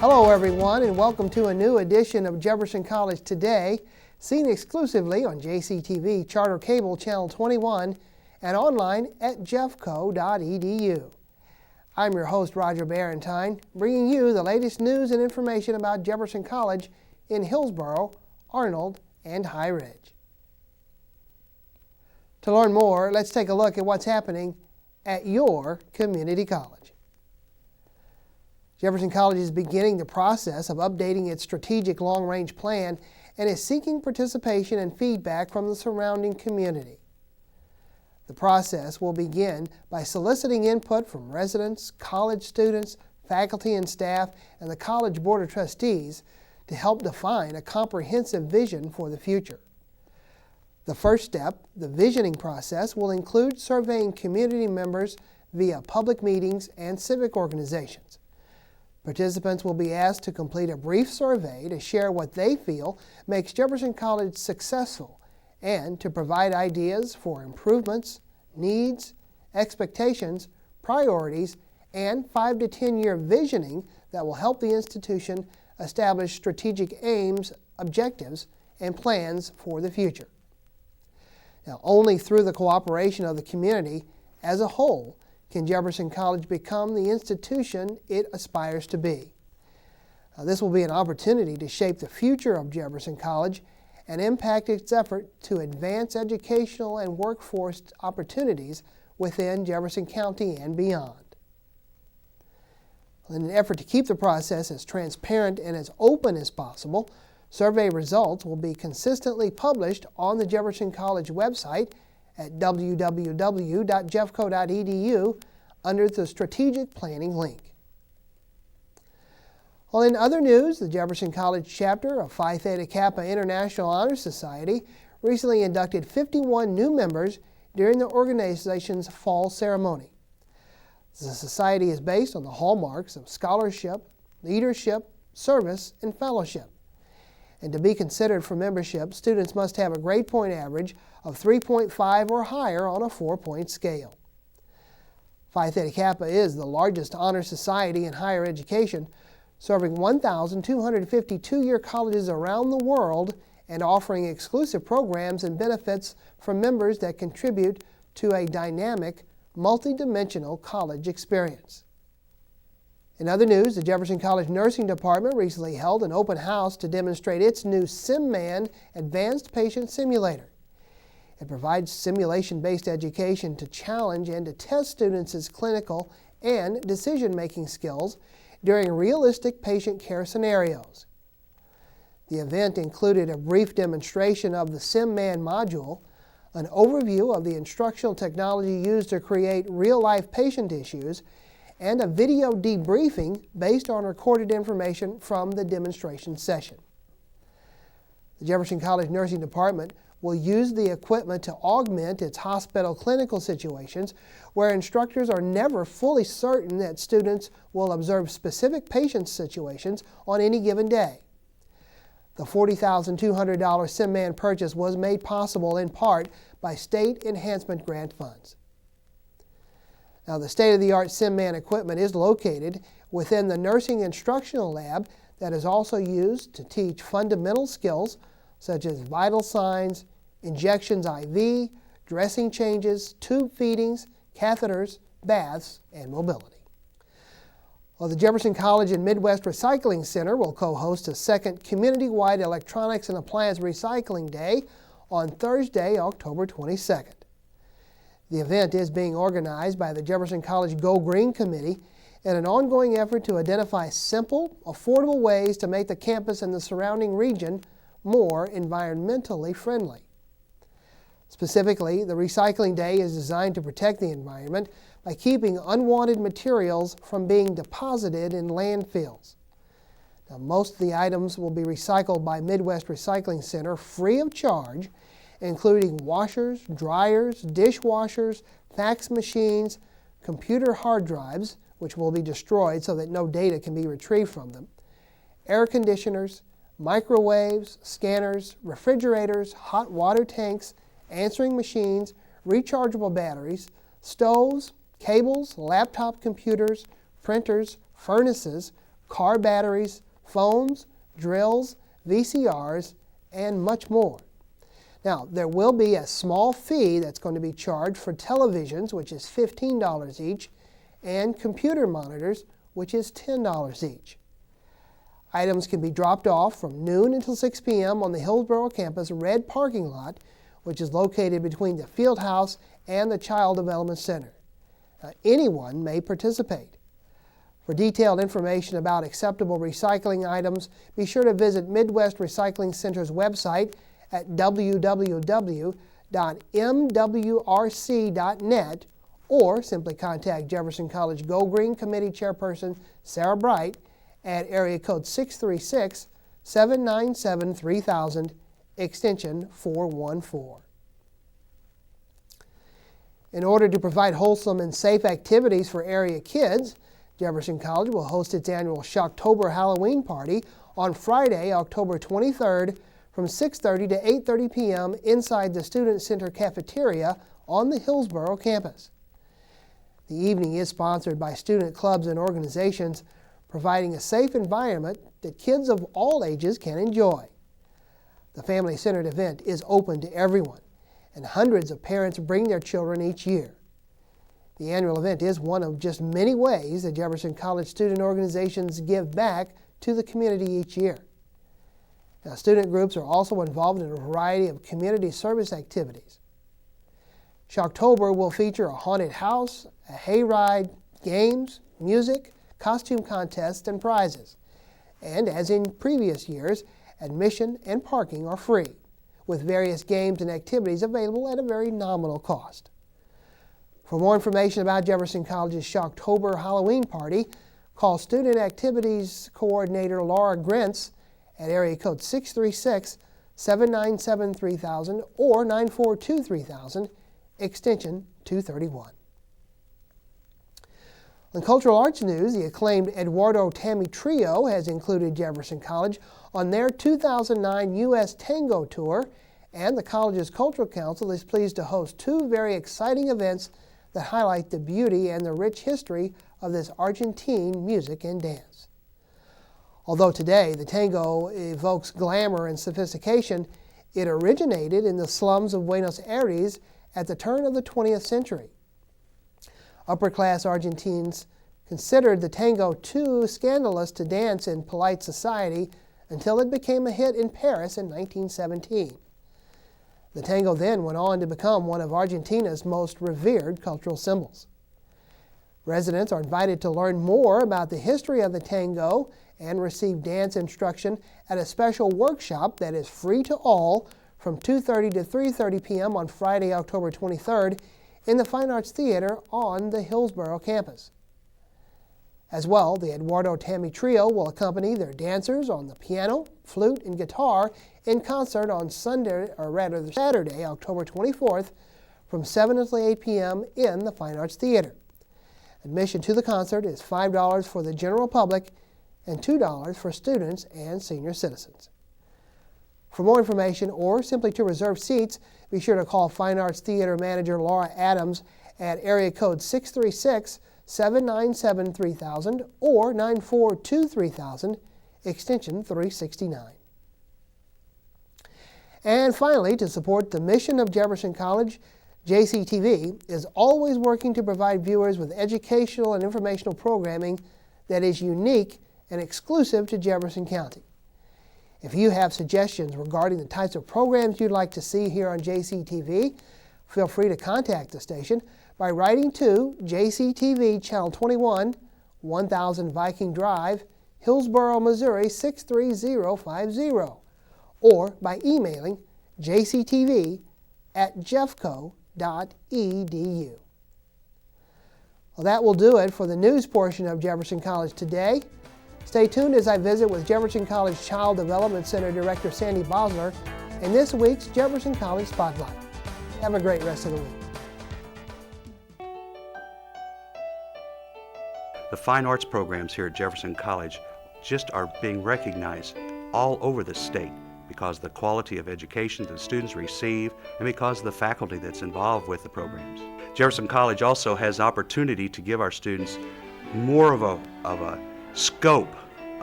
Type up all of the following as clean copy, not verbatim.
Hello everyone, and welcome to a new edition of Jefferson College Today, seen exclusively on JCTV Charter Cable Channel 21 and online at jeffco.edu. I'm your host, Roger Barentine, bringing you the latest news and information about Jefferson College in Hillsborough, Arnold, and High Ridge. To learn more, let's take a look at what's happening at your community college. Jefferson College is beginning the process of updating its strategic long-range plan and is seeking participation and feedback from the surrounding community. The process will begin by soliciting input from residents, college students, faculty and staff, and the College Board of Trustees to help define a comprehensive vision for the future. The first step, the visioning process, will include surveying community members via public meetings and civic organizations. Participants will be asked to complete a brief survey to share what they feel makes Jefferson College successful and to provide ideas for improvements, needs, expectations, priorities, and 5 to 10 year visioning that will help the institution establish strategic aims, objectives, and plans for the future. Now, only through the cooperation of the community as a whole can Jefferson College become the institution it aspires to be. This will be an opportunity to shape the future of Jefferson College and impact its effort to advance educational and workforce opportunities within Jefferson County and beyond. In an effort to keep the process as transparent and as open as possible, survey results will be consistently published on the Jefferson College website at www.jeffco.edu under the Strategic Planning link. Well, in other news, the Jefferson College chapter of Phi Theta Kappa International Honor Society recently inducted 51 new members during the organization's fall ceremony. The society is based on the hallmarks of scholarship, leadership, service, and fellowship. And to be considered for membership, students must have a grade point average of 3.5 or higher on a 4-point scale. Phi Theta Kappa is the largest honor society in higher education, serving 1,250 two-year colleges around the world and offering exclusive programs and benefits for members that contribute to a dynamic, multidimensional college experience. In other news, the Jefferson College Nursing Department recently held an open house to demonstrate its new SimMan Advanced Patient Simulator. It provides simulation-based education to challenge and to test students' clinical and decision-making skills during realistic patient care scenarios. The event included a brief demonstration of the SimMan module, an overview of the instructional technology used to create real-life patient issues, and a video debriefing based on recorded information from the demonstration session. The Jefferson College Nursing Department will use the equipment to augment its hospital clinical situations where instructors are never fully certain that students will observe specific patient situations on any given day. The $40,200 SimMan purchase was made possible in part by state enhancement grant funds. Now, the state-of-the-art SimMan equipment is located within the Nursing Instructional Lab that is also used to teach fundamental skills such as vital signs, injections IV, dressing changes, tube feedings, catheters, baths, and mobility. Well, the Jefferson College and Midwest Recycling Center will co-host a second community-wide electronics and appliance recycling day on Thursday, October 22nd. The event is being organized by the Jefferson College Go Green Committee in an ongoing effort to identify simple, affordable ways to make the campus and the surrounding region more environmentally friendly. Specifically, the Recycling Day is designed to protect the environment by keeping unwanted materials from being deposited in landfills. Now, most of the items will be recycled by Midwest Recycling Center free of charge, including washers, dryers, dishwashers, fax machines, computer hard drives, which will be destroyed so that no data can be retrieved from them, air conditioners, microwaves, scanners, refrigerators, hot water tanks, answering machines, rechargeable batteries, stoves, cables, laptop computers, printers, furnaces, car batteries, phones, drills, VCRs, and much more. Now, there will be a small fee that's going to be charged for televisions, which is $15 each, and computer monitors, which is $10 each. Items can be dropped off from noon until 6 p.m. on the Hillsborough campus red parking lot, which is located between the field house and the Child Development Center. Anyone may participate. For detailed information about acceptable recycling items, be sure to visit Midwest Recycling Center's website at www.mwrc.net, or simply contact Jefferson College Go Green Committee Chairperson Sarah Bright at area code 636-797-3000, extension 414. In order to provide wholesome and safe activities for area kids, Jefferson College will host its annual Shocktober Halloween party on Friday, October 23rd from 6:30 to 8:30 p.m. inside the Student Center cafeteria on the Hillsborough campus. The evening is sponsored by student clubs and organizations, providing a safe environment that kids of all ages can enjoy. The family-centered event is open to everyone, and hundreds of parents bring their children each year. The annual event is one of just many ways that Jefferson College student organizations give back to the community each year. Now, student groups are also involved in a variety of community service activities. Shocktober will feature a haunted house, a hayride, games, music, costume contests, and prizes. And as in previous years, admission and parking are free, with various games and activities available at a very nominal cost. For more information about Jefferson College's Shocktober Halloween party, call Student Activities Coordinator Laura Grentz at area code 636-797-3000 or 942-3000, extension 231. In cultural arts news, the acclaimed Eduardo Tammy Trio has included Jefferson College on their 2009 U.S. Tango Tour, and the college's Cultural Council is pleased to host two very exciting events that highlight the beauty and the rich history of this Argentine music and dance. Although today the tango evokes glamour and sophistication, it originated in the slums of Buenos Aires at the turn of the 20th century. Upper-class Argentines considered the tango too scandalous to dance in polite society until it became a hit in Paris in 1917. The tango then went on to become one of Argentina's most revered cultural symbols. Residents are invited to learn more about the history of the tango and receive dance instruction at a special workshop that is free to all from 2:30 to 3:30 p.m. on Friday, October 23rd in the Fine Arts Theater on the Hillsborough campus. As well, the Eduardo Tammy Trio will accompany their dancers on the piano, flute, and guitar in concert on Saturday, October 24th from 7 until 8 p.m. in the Fine Arts Theater. Admission to the concert is $5 for the general public and $2 for students and senior citizens. For more information or simply to reserve seats, be sure to call Fine Arts Theater Manager Laura Adams at area code 636-797-3000 or 942-3000, extension 369. And finally, to support the mission of Jefferson College, JCTV is always working to provide viewers with educational and informational programming that is unique and exclusive to Jefferson County. If you have suggestions regarding the types of programs you'd like to see here on JCTV, feel free to contact the station by writing to JCTV Channel 21, 1000 Viking Drive, Hillsborough, Missouri 63050, or by emailing jctv@jeffco.edu. Well, that will do it for the news portion of Jefferson College Today. Stay tuned as I visit with Jefferson College Child Development Center Director Sandy Basler in this week's Jefferson College Spotlight. Have a great rest of the week. The fine arts programs here at Jefferson College just are being recognized all over the state because of the quality of education that students receive and because of the faculty that's involved with the programs. Jefferson College also has an opportunity to give our students more of a scope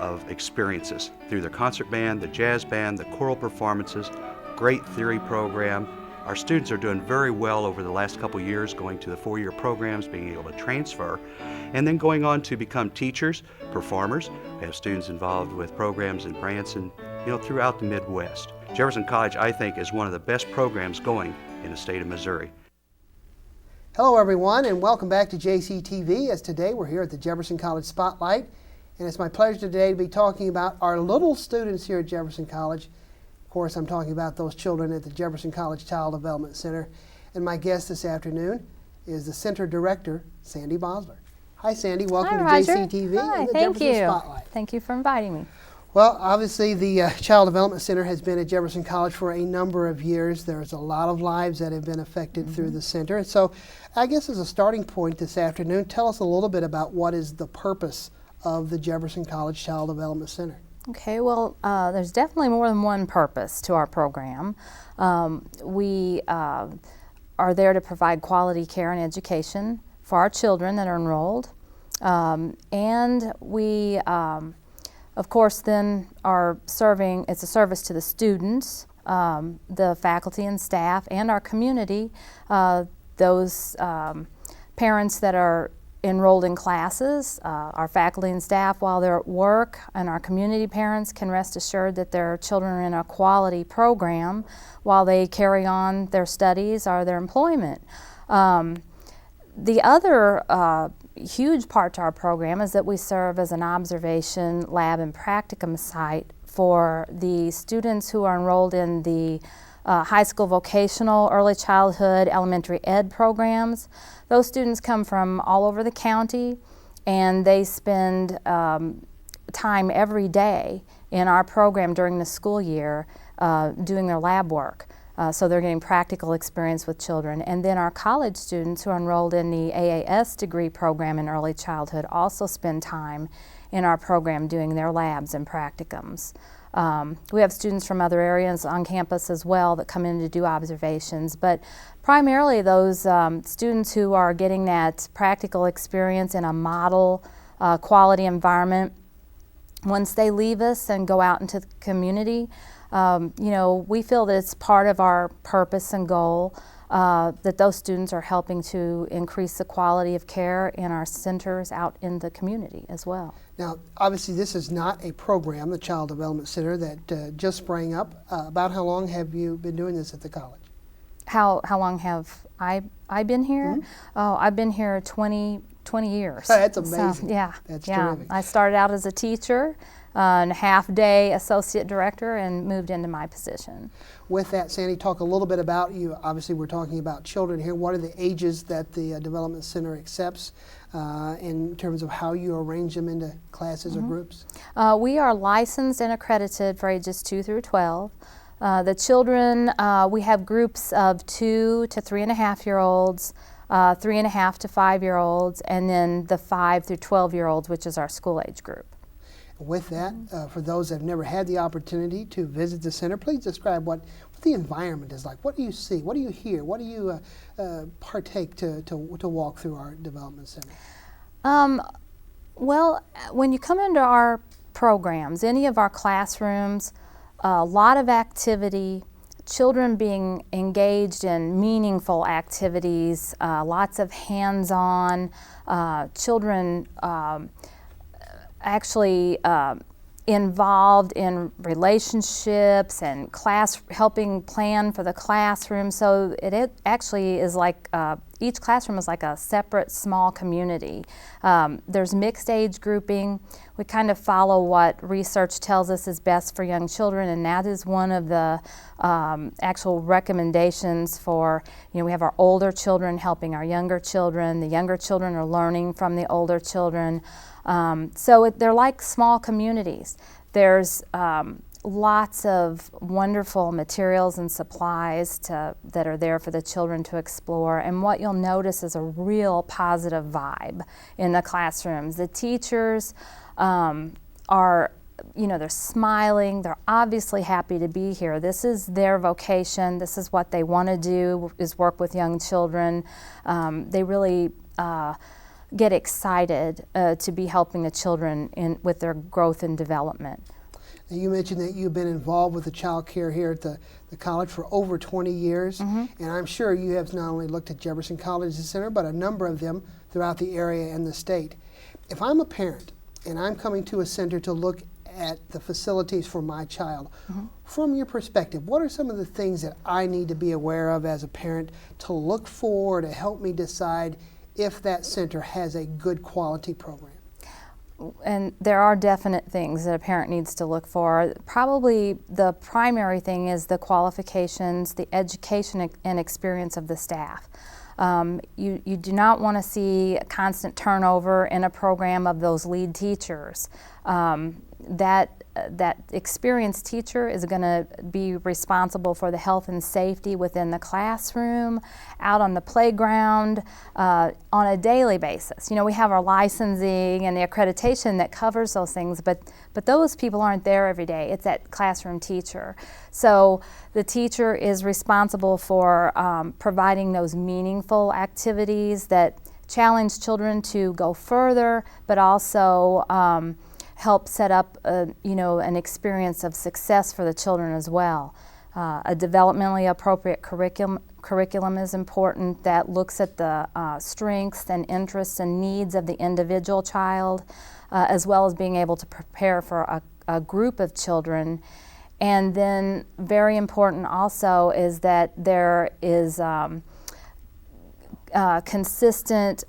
of experiences through their concert band, the jazz band, the choral performances, great theory program. Our students are doing very well over the last couple years, going to the 4-year programs, being able to transfer, and then going on to become teachers, performers. We have students involved with programs in Branson, throughout the Midwest. Jefferson College, I think, is one of the best programs going in the state of Missouri. Hello everyone, and welcome back to JCTV, as today we're here at the Jefferson College Spotlight, and it's my pleasure today to be talking about our little students here at Jefferson College. Of course, I'm talking about those children at the Jefferson College Child Development Center, and my guest this afternoon is the Center Director, Sandy Basler. Hi Sandy, welcome to JCTV and the Jefferson Spotlight. Thank you for inviting me. Well, obviously the Child Development Center has been at Jefferson College for a number of years. There's a lot of lives that have been affected through the center. And so I guess as a starting point this afternoon, tell us a little bit about what is the purpose of the Jefferson College Child Development Center. Okay, well, there's definitely more than one purpose to our program. We are there to provide quality care and education for our children that are enrolled. And we of course, then are serving, it's a service to the students, the faculty and staff, and our community, those parents that are enrolled in classes, our faculty and staff while they're at work, and our community parents can rest assured that their children are in a quality program while they carry on their studies or their employment. The other huge part to our program is that we serve as an observation lab and practicum site for the students who are enrolled in the high school vocational, early childhood, elementary ed programs. Those students come from all over the county, and they spend time every day in our program during the school year doing their lab work. So they're getting practical experience with children. And then our college students who are enrolled in the AAS degree program in early childhood also spend time in our program doing their labs and practicums. We have students from other areas on campus as well that come in to do observations, but primarily those students who are getting that practical experience in a model quality environment, once they leave us and go out into the community, we feel that it's part of our purpose and goal that those students are helping to increase the quality of care in our centers out in the community as well. Now, obviously this is not a program, the Child Development Center, that just sprang up. About how long have you been doing this at the college? How long have I been here? Mm-hmm. Oh, I've been here 20 years. That's amazing. So, yeah. That's yeah. terrific. I started out as a teacher, and half-day associate director, and moved into my position. With that, Sandy, talk a little bit about you. Obviously, we're talking about children here. What are the ages that the Development Center accepts in terms of how you arrange them into classes or groups? We are licensed and accredited for ages 2 through 12. The children, we have groups of 2 to 3.5-year-olds, 3.5 to 5-year-olds, and then the 5 through 12-year-olds, which is our school age group. With that, for those that have never had the opportunity to visit the center, please describe what the environment is like. What do you see? What do you hear? What do you partake to walk through our development center? Well, when you come into our programs, any of our classrooms, a lot of activity, children being engaged in meaningful activities, lots of hands-on, children actually involved in relationships and helping plan for the classroom. So it actually is like each classroom is like a separate small community. There's mixed age grouping. We kind of follow what research tells us is best for young children, and that is one of the actual recommendations for, we have our older children helping our younger children. The younger children are learning from the older children. So they're like small communities. There's lots of wonderful materials and supplies that are there for the children to explore, and what you'll notice is a real positive vibe in the classrooms. The teachers are, they're smiling, they're obviously happy to be here. This is their vocation, this is what they want to do, is work with young children. They really get excited to be helping the children with their growth and development. Now, you mentioned that you've been involved with the child care here at the college for over 20 years, and I'm sure you have not only looked at Jefferson College Center, but a number of them throughout the area and the state. If I'm a parent and I'm coming to a center to look at the facilities for my child, from your perspective, what are some of the things that I need to be aware of as a parent to look for to help me decide if that center has a good quality program? And there are definite things that a parent needs to look for. Probably the primary thing is the qualifications, the education and experience of the staff. You do not want to see constant turnover in a program of those lead teachers. That experienced teacher is going to be responsible for the health and safety within the classroom, out on the playground, on a daily basis. You know, we have our licensing and the accreditation that covers those things, but those people aren't there every day. It's that classroom teacher. So the teacher is responsible for providing those meaningful activities that challenge children to go further, but also help set up an experience of success for the children as well. A developmentally appropriate curriculum is important that looks at the strengths and interests and needs of the individual child, as well as being able to prepare for a group of children. And then very important also is that there is consistent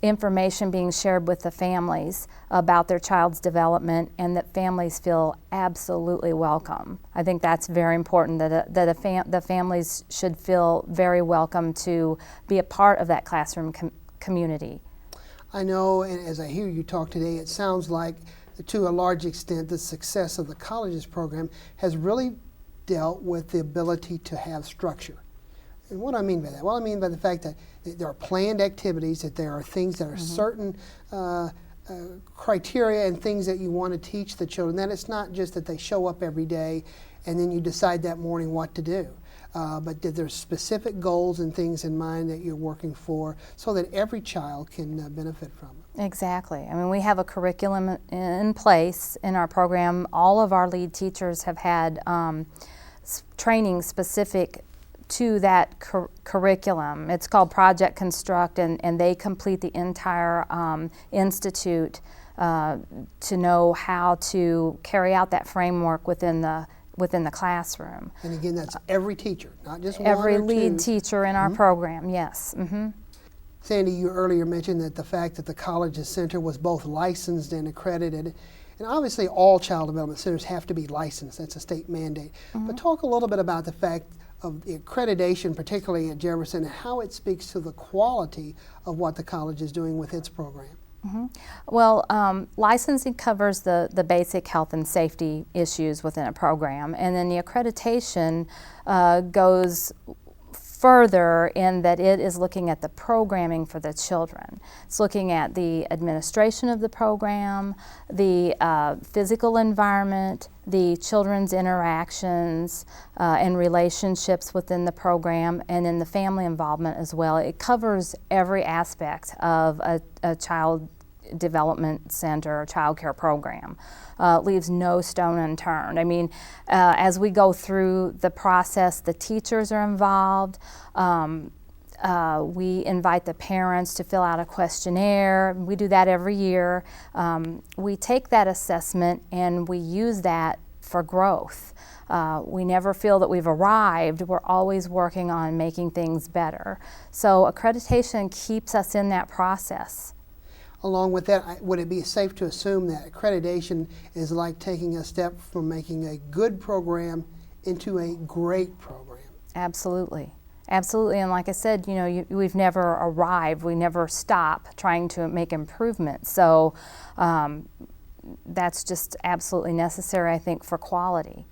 information being shared with the families about their child's development, and that families feel absolutely welcome. I think that's very important, that the families should feel very welcome to be a part of that classroom community. I know, and as I hear you talk today, it sounds like to a large extent the success of the college's program has really dealt with the ability to have structure. And what do I mean by that? Well, I mean by the fact that there are planned activities, that there are things that are certain criteria and things that you want to teach the children, that it's not just that they show up every day and then you decide that morning what to do, but that there's specific goals and things in mind that you're working for so that every child can benefit from it. Exactly. I mean, we have a curriculum in place in our program. All of our lead teachers have had training specific to that curriculum. It's called Project Construct, and they complete the entire institute to know how to carry out that framework within the classroom. And again, that's every teacher, not just every one or lead two. teacher in our program, yes. Sandy, you earlier mentioned that the fact that the college's center was both licensed and accredited. And obviously all child development centers have to be licensed. That's a state mandate. But talk a little bit about the fact of the accreditation, particularly at Jefferson, and how it speaks to the quality of what the college is doing with its program. Well, licensing covers the basic health and safety issues within a program, and then the accreditation goes further in that it is looking at the programming for the children. It's looking at the administration of the program, the physical environment, the children's interactions and relationships within the program, and then the family involvement as well. It covers every aspect of a child development center or child care program. Leaves no stone unturned. I mean, as we go through the process, the teachers are involved. We invite the parents to fill out a questionnaire. We do that every year. We take that assessment and we use that for growth. We never feel that we've arrived. We're always working on making things better. So accreditation keeps us in that process. Along with that, would it be safe to assume that accreditation is like taking a step from making a good program into a great program? Absolutely. Absolutely, and like I said, we've never arrived. We never stop trying to make improvements. So that's just absolutely necessary, I think, for quality.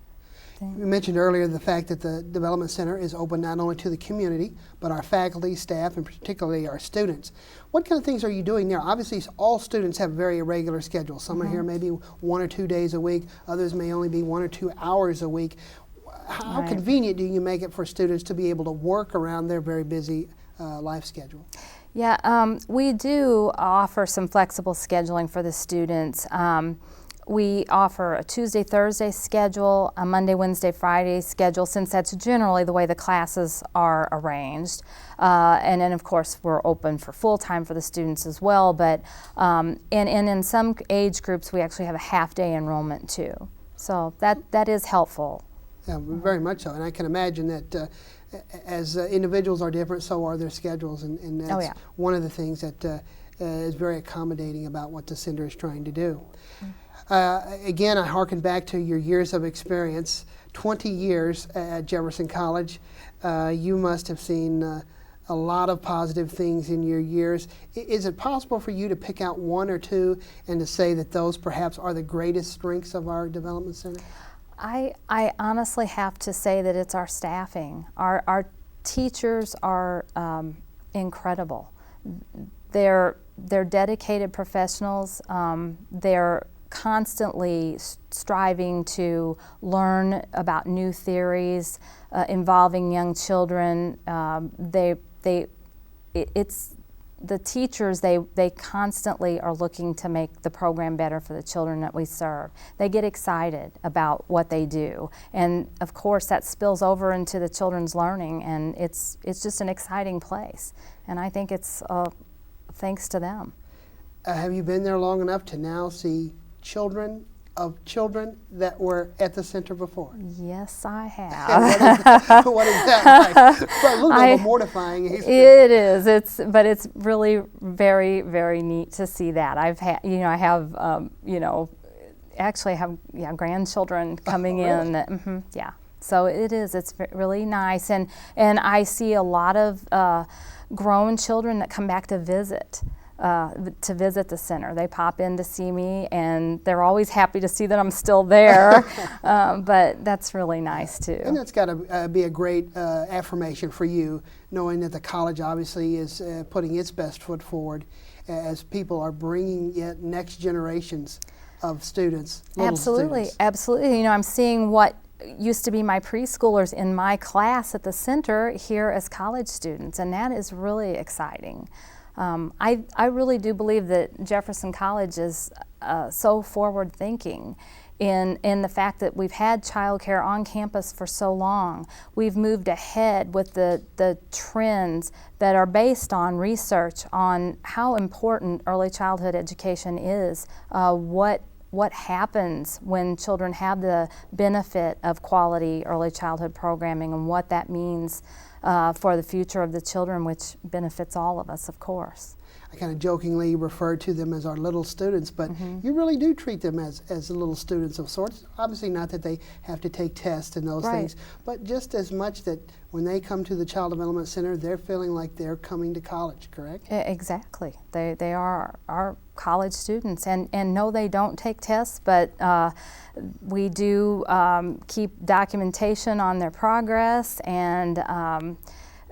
You mentioned earlier the fact that the Development Center is open not only to the community, but our faculty, staff, and particularly our students. What kind of things are you doing there? Obviously, all students have very irregular schedules. Some are here maybe 1 or 2 days a week. Others may only be 1 or 2 hours a week. How convenient do you make it for students to be able to work around their very busy life schedule? Yeah, we do offer some flexible scheduling for the students. We offer a Tuesday, Thursday schedule, a Monday, Wednesday, Friday schedule, since that's generally the way the classes are arranged. And then, of course, we're open for full-time for the students as well, but and in some age groups, we actually have a half-day enrollment too. So that is helpful. Yeah, very much so. And I can imagine that as individuals are different, so are their schedules, and that's one of the things that is very accommodating about what the center is trying to do. Again, I hearken back to your years of experience, 20 years at Jefferson College. You must have seen a lot of positive things in your years. Is it possible for you to pick out one or two and to say that those perhaps are the greatest strengths of our development center? I honestly have to say that it's our staffing. Our teachers are incredible. They're dedicated professionals. They're constantly striving to learn about new theories involving young children. The teachers, they constantly are looking to make the program better for the children that we serve. They get excited about what they do, and of course that spills over into the children's learning, and it's just an exciting place, and I think it's thanks to them. Have you been there long enough to now see children of children that were at the center before? Yes, I have. What is that like? It's a little bit mortifying. It is. But it's really very, very neat to see that. I've had, I have, actually have grandchildren coming in. Yeah. So it is. It's really nice, and I see a lot of grown children that come back to visit the center. They pop in to see me, and they're always happy to see that I'm still there. But that's really nice too. And that's got to be a great affirmation for you, knowing that the college obviously is putting its best foot forward as people are bringing yet next generations of students. Absolutely, absolutely. I'm seeing what used to be my preschoolers in my class at the center here as college students, and that is really exciting. I really do believe that Jefferson College is so forward-thinking in the fact that we've had childcare on campus for so long. We've moved ahead with the trends that are based on research on how important early childhood education is, what happens when children have the benefit of quality early childhood programming, and what that means for the future of the children, which benefits all of us, of course. I kind of jokingly refer to them as our little students, but you really do treat them as little students of sorts. Obviously not that they have to take tests and those things, but just as much that when they come to the Child Development Center, they're feeling like they're coming to college, correct? Exactly. They are our college students, and no, they don't take tests, but we do keep documentation on their progress, and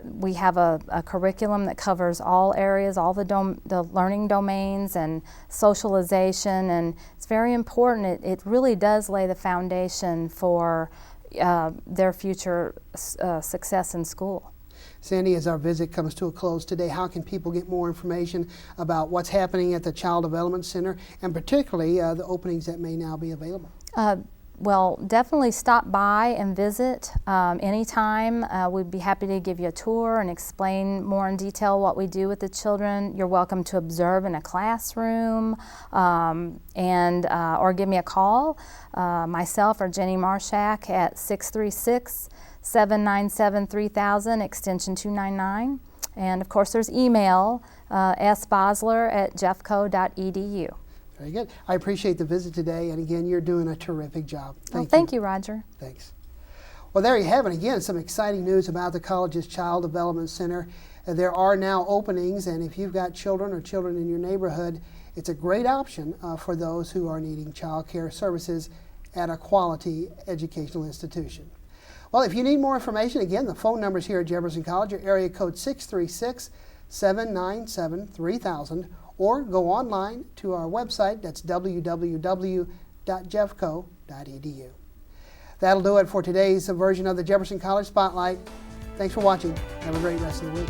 we have a curriculum that covers all areas, all the learning domains and socialization, and it's very important. It really does lay the foundation for their future success in school. Sandy, as our visit comes to a close today, how can people get more information about what's happening at the Child Development Center, and particularly the openings that may now be available? Well, definitely stop by and visit anytime. We'd be happy to give you a tour and explain more in detail what we do with the children. You're welcome to observe in a classroom or give me a call, myself or Jenny Marshak at 636-797-3000, extension 299. And of course there's email, sbasler@jeffco.edu. Very good. I appreciate the visit today, and again, you're doing a terrific job. Thank you, Roger. Thanks. Well, there you have it. Again, some exciting news about the college's Child Development Center. There are now openings, and if you've got children or children in your neighborhood, it's a great option for those who are needing child care services at a quality educational institution. Well, if you need more information, again, the phone numbers here at Jefferson College are area code 636-797-3000, or go online to our website. That's www.jeffco.edu. That'll do it for today's version of the Jefferson College Spotlight. Thanks for watching. Have a great rest of the week.